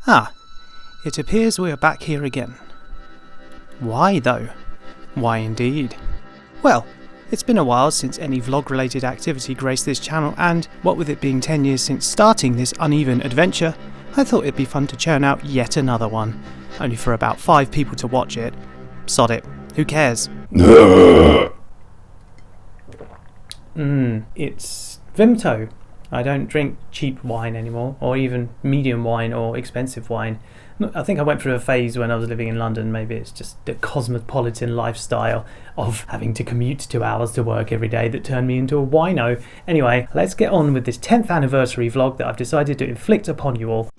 Ah, it appears we are back here again. Why though? Why indeed? Well, it's been a while since any vlog-related activity graced this channel, and what with it being 10 years since starting this uneven adventure, I thought it'd be fun to churn out yet another one. Only for about 5 people to watch it. Sod it. Who cares? It's Vimto. I don't drink cheap wine anymore, or even medium wine or expensive wine. I think I went through a phase when I was living in London. Maybe it's just the cosmopolitan lifestyle of having to commute 2 hours to work every day that turned me into a wino. Anyway, let's get on with this 10th anniversary vlog that I've decided to inflict upon you all.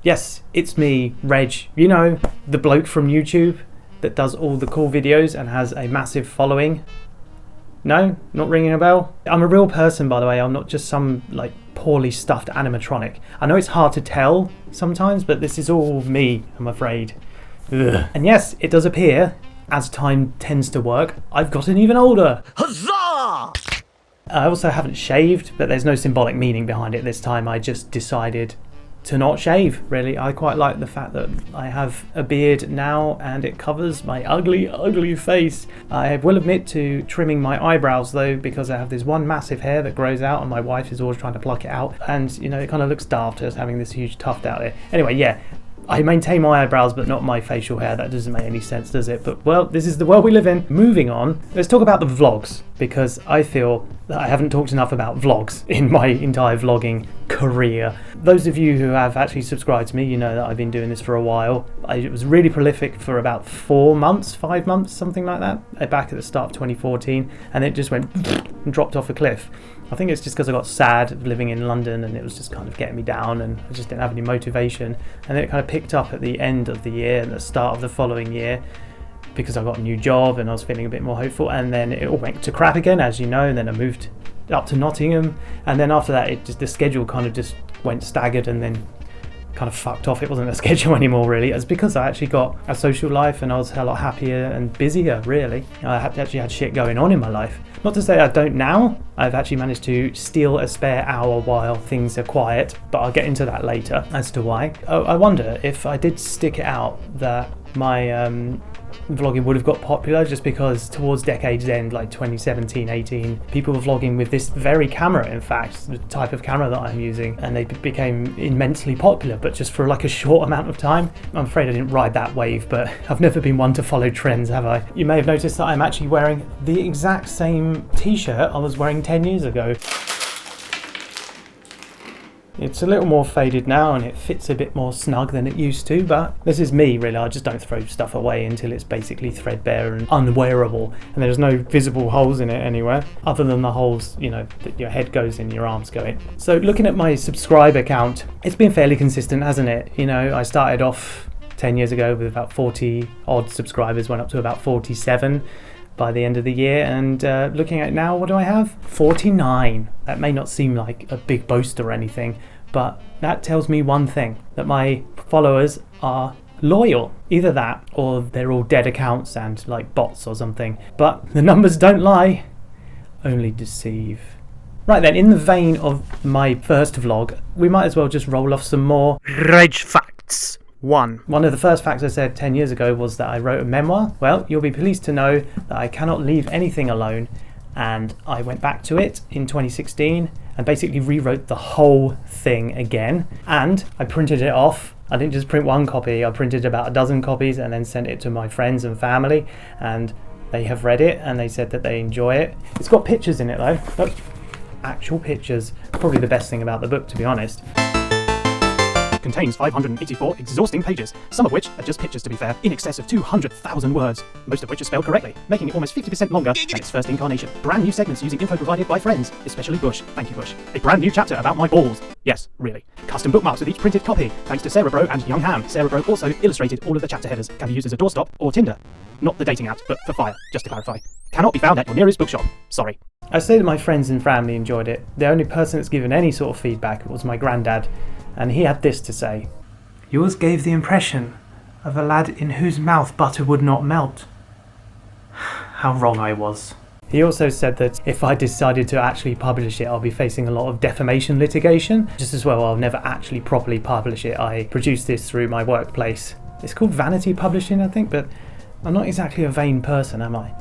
Yes, it's me, Reg. You know, the bloke from YouTube that does all the cool videos and has a massive following. No? Not ringing a bell? I'm a real person, by the way. I'm not just some, poorly stuffed animatronic. I know it's hard to tell sometimes, but this is all me, I'm afraid. Ugh. And yes, it does appear, as time tends to work, I've gotten even older. Huzzah! I also haven't shaved, but there's no symbolic meaning behind it this time. I just decided to not shave, really. I quite like the fact that I have a beard now and it covers my ugly, ugly face. I will admit to trimming my eyebrows though, because I have this one massive hair that grows out and my wife is always trying to pluck it out, and you know, it kind of looks daft as having this huge tuft out there. Anyway, yeah, I maintain my eyebrows but not my facial hair. That doesn't make any sense, does it? But well, this is the world we live in. Moving on, let's talk about the vlogs, because I feel that I haven't talked enough about vlogs in my entire vlogging career. Those of you who have actually subscribed to me, you know that I've been doing this for a while. I was really prolific for about 4 months, 5 months, something like that, back at the start of 2014, and it just went and dropped off a cliff. I think it's just because I got sad living in London and it was just kind of getting me down and I just didn't have any motivation. And then it kind of picked up at the end of the year and the start of the following year because I got a new job and I was feeling a bit more hopeful, and then it all went to crap again, as you know, and then I moved up to Nottingham, and then after that the schedule kind of just went staggered and then kind of fucked off. It wasn't a schedule anymore, really. It's because I actually got a social life and I was a lot happier and busier, really. I actually had shit going on in my life. Not to say I don't now. I've actually managed to steal a spare hour while things are quiet, but I'll get into that later as to why. I wonder if I did stick it out that my vlogging would have got popular, just because towards decade's end, like 2017, 18, people were vlogging with this very camera, in fact, the type of camera that I'm using, and they became immensely popular, but just for like a short amount of time. I'm afraid I didn't ride that wave, but I've never been one to follow trends, have I? You may have noticed that I'm actually wearing the exact same t-shirt I was wearing 10 years ago. It's a little more faded now and it fits a bit more snug than it used to, but this is me, really. I just don't throw stuff away until it's basically threadbare and unwearable, and there's no visible holes in it anywhere, other than the holes, you know, that your head goes in, your arms go in. So looking at my subscriber count, it's been fairly consistent, hasn't it? You know, I started off 10 years ago with about 40 odd subscribers, went up to about 47 by the end of the year, and looking at now, what do I have? 49. That may not seem like a big boast or anything, but that tells me one thing, that my followers are loyal. Either that or they're all dead accounts and like bots or something, but the numbers don't lie, only deceive. Right then, in the vein of my first vlog, we might as well just roll off some more Reg facts. One of the first facts I said 10 years ago was that I wrote a memoir. Well, you'll be pleased to know that I cannot leave anything alone, and I went back to it in 2016 and basically rewrote the whole thing again, and I printed it off. I didn't just print one copy, I printed about a dozen copies and then sent it to my friends and family, and they have read it and they said that they enjoy it. It's got pictures in it though. Look, actual pictures. Probably the best thing about the book, to be honest. Contains 584 exhausting pages, some of which are just pictures, to be fair, in excess of 200,000 words, most of which are spelled correctly, making it almost 50% longer than its first incarnation. Brand new segments using info provided by friends, especially Bush. Thank you, Bush. A brand new chapter about my balls. Yes, really. Custom bookmarks with each printed copy, thanks to Sarah Bro and Young Ham. Sarah Bro also illustrated all of the chapter headers. Can be used as a doorstop or Tinder. Not the dating app, but for fire, just to clarify. Cannot be found at your nearest bookshop. Sorry. I say that my friends and family enjoyed it. The only person that's given any sort of feedback was my granddad, and he had this to say. Yours gave the impression of a lad in whose mouth butter would not melt. How wrong I was. He also said that if I decided to actually publish it, I'll be facing a lot of defamation litigation. Just as well, I'll never actually properly publish it. I produced this through my workplace. It's called Vanity Publishing, I think, but I'm not exactly a vain person, am I?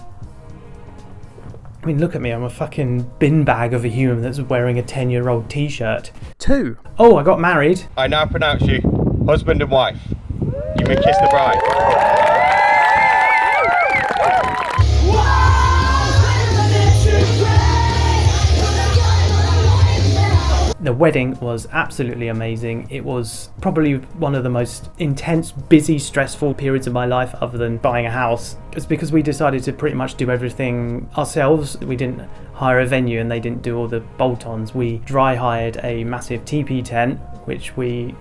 I mean, look at me, I'm a fucking bin bag of a human that's wearing a 10-year-old t-shirt. 2. Oh, I got married. I now pronounce you husband and wife. You may kiss the bride. The wedding was absolutely amazing. It was probably one of the most intense, busy, stressful periods of my life other than buying a house. It's because we decided to pretty much do everything ourselves. We didn't hire a venue and they didn't do all the bolt-ons. We dry hired a massive TP tent, which we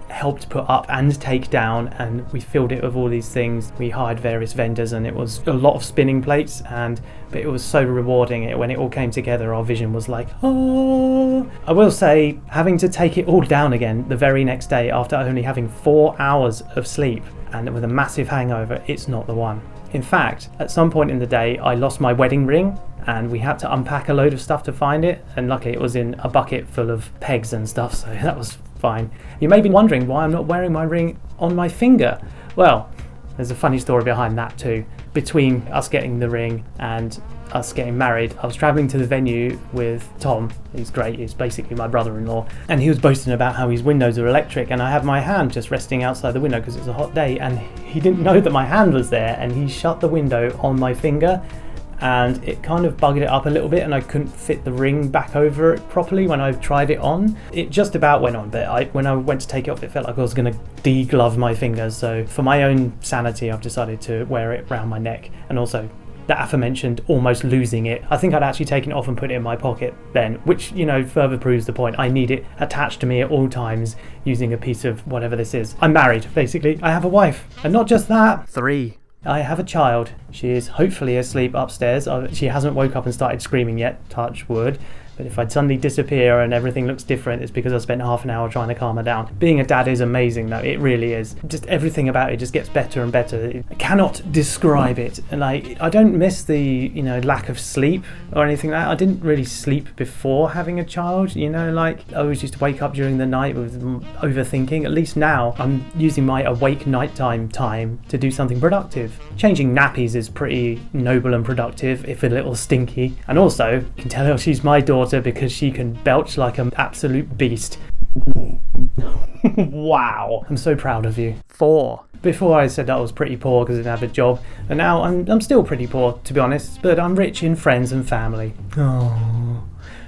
helped put up and take down, and we filled it with all these things. We hired various vendors and it was a lot of spinning plates, but it was so rewarding. When it all came together, our vision was like, oh. I will say, having to take it all down again the very next day after only having 4 hours of sleep and with a massive hangover, it's not the one. In fact, at some point in the day, I lost my wedding ring and we had to unpack a load of stuff to find it, and luckily it was in a bucket full of pegs and stuff, so that was fine. You may be wondering why I'm not wearing my ring on my finger. Well, there's a funny story behind that too. Between us getting the ring and us getting married, I was travelling to the venue with Tom. He's great, he's basically my brother-in-law, and he was boasting about how his windows are electric, and I had my hand just resting outside the window because it's a hot day, and he didn't know that my hand was there, and he shut the window on my finger, and it kind of bugged it up a little bit, and I couldn't fit the ring back over it properly when I tried it on. It just about went on, but when I went to take it off, it felt like I was going to de-glove my fingers. So for my own sanity, I've decided to wear it around my neck, and also the aforementioned almost losing it. I think I'd actually taken it off and put it in my pocket then, which, further proves the point. I need it attached to me at all times using a piece of whatever this is. I'm married, basically. I have a wife. And not just that. 3. I have a child. She is hopefully asleep upstairs. She hasn't woke up and started screaming yet, touch wood. But if I'd suddenly disappear and everything looks different, it's because I spent half an hour trying to calm her down. Being a dad is amazing though, it really is. Just everything about it just gets better and better. I cannot describe it. And I don't miss the, lack of sleep or anything like that. I didn't really sleep before having a child, I always used to wake up during the night with overthinking. At least now I'm using my awake nighttime time to do something productive. Changing nappies is pretty noble and productive, if a little stinky. And also, you can tell she's my daughter because she can belch like an absolute beast. Wow, I'm so proud of you. 4. Before I said that I was pretty poor because I didn't have a job, and now I'm still pretty poor, to be honest, but I'm rich in friends and family. Oh.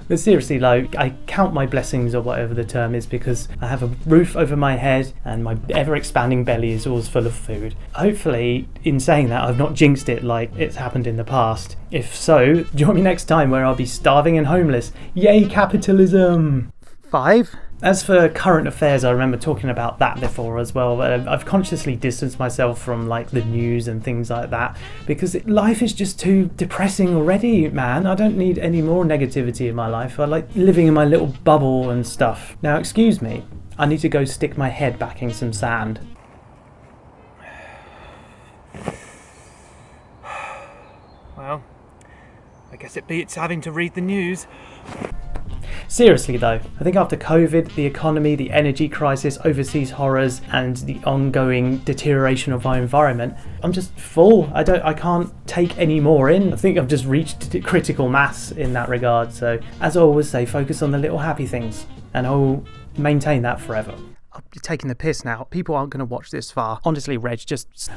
But seriously, I count my blessings, or whatever the term is, because I have a roof over my head and my ever-expanding belly is always full of food. Hopefully, in saying that, I've not jinxed it like it's happened in the past. If so, join me next time where I'll be starving and homeless. Yay, capitalism! 5. As for current affairs, I remember talking about that before as well. I've consciously distanced myself from the news and things like that because life is just too depressing already, man. I don't need any more negativity in my life. I like living in my little bubble and stuff. Now, excuse me, I need to go stick my head back in some sand. Well, I guess it beats having to read the news. Seriously though, I think after COVID, the economy, the energy crisis, overseas horrors, and the ongoing deterioration of our environment, I'm just full. I can't take any more in. I think I've just reached critical mass in that regard. So, as I always say, focus on the little happy things, and I'll maintain that forever. I'm taking the piss now. People aren't going to watch this far. Honestly, Reg,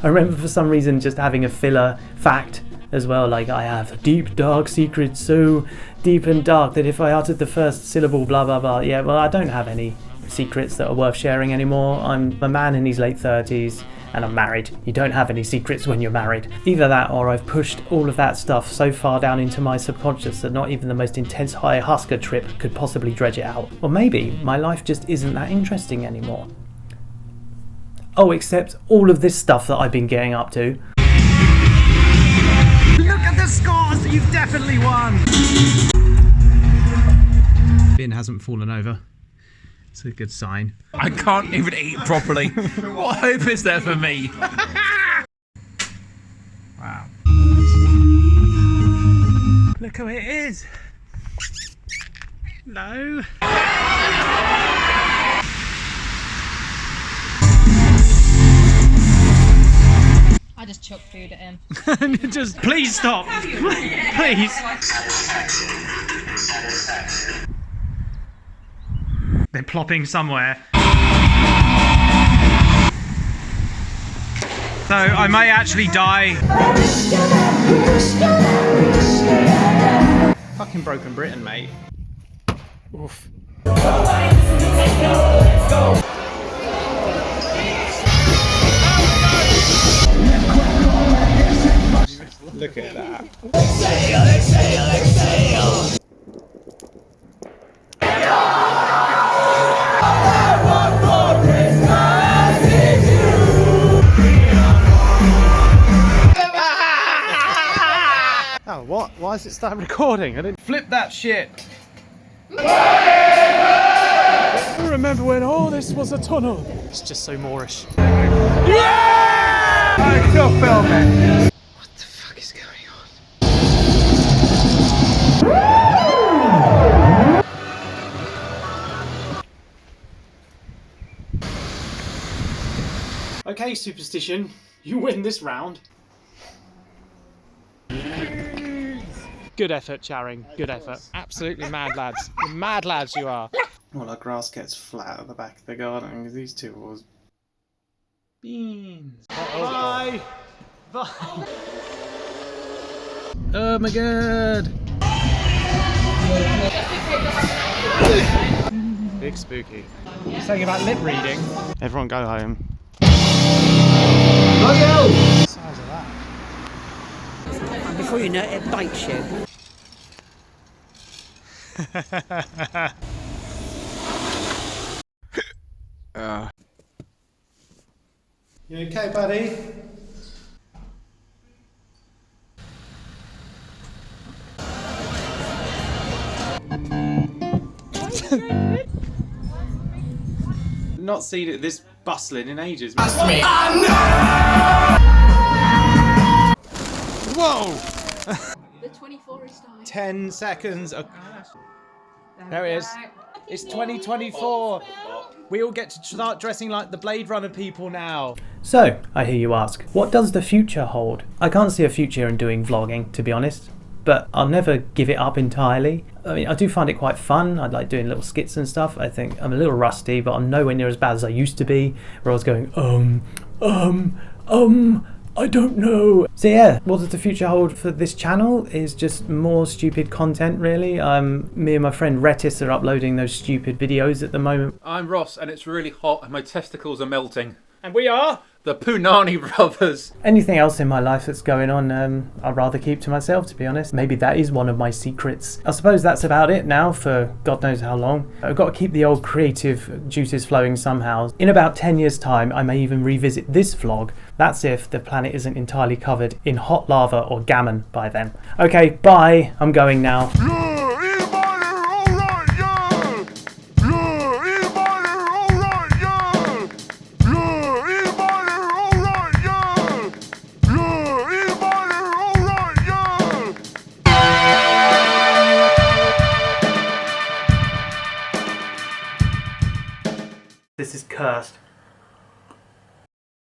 I remember for some reason just having a filler fact as well, I have deep dark secrets so deep and dark that if I uttered the first syllable blah blah blah, yeah, well, I don't have any secrets that are worth sharing anymore. I'm a man in his late 30s and I'm married. You don't have any secrets when you're married. Either that, or I've pushed all of that stuff so far down into my subconscious that not even the most intense ayahuasca trip could possibly dredge it out. Or maybe my life just isn't that interesting anymore. Oh, except all of this stuff that I've been getting up to. Look at the scores! You've definitely won! Bin hasn't fallen over. It's a good sign. I can't even eat properly. What hope is there for me? Wow. Look who it is. No. I just chuck food at him. Just please stop. Please. They're plopping somewhere. So I may actually die. Fucking broken Britain, mate. Oof. Look at that. Oh, what? Why does it start recording? I didn't flip that shit. I remember when all this was a tunnel. It's just so Moorish. Yeah! I'm still filming. What the fuck is going on? Okay, Superstition, you win this round. Good effort, Charing. Good effort. Absolutely mad lads. You're mad lads you are. Well, our grass gets flat at the back of the garden because these two was beans. Bye. Bye. Oh my god. Big spooky. Something about lip reading. Everyone go home. The size of that. And before you know it, it bites you. You okay, buddy? Not seen it this bustling in ages. That's me. Whoa! The 24 is time. 10 seconds. There it is. It's 2024. We all get to start dressing like the Blade Runner people now. So, I hear you ask, what does the future hold? I can't see a future in doing vlogging, to be honest. But I'll never give it up entirely. I mean, I do find it quite fun. I like doing little skits and stuff. I think I'm a little rusty, but I'm nowhere near as bad as I used to be, where I was going, I don't know. So yeah, what does the future hold for this channel is just more stupid content, really. Me and my friend Retis are uploading those stupid videos at the moment. I'm Ross, and it's really hot, and my testicles are melting. And we are The Punani Brothers. Anything else in my life that's going on, I'd rather keep to myself, to be honest. Maybe that is one of my secrets. I suppose that's about it now for God knows how long. I've got to keep the old creative juices flowing somehow. In about 10 years' time, I may even revisit this vlog. That's if the planet isn't entirely covered in hot lava or gammon by then. Okay, bye. I'm going now. This is cursed.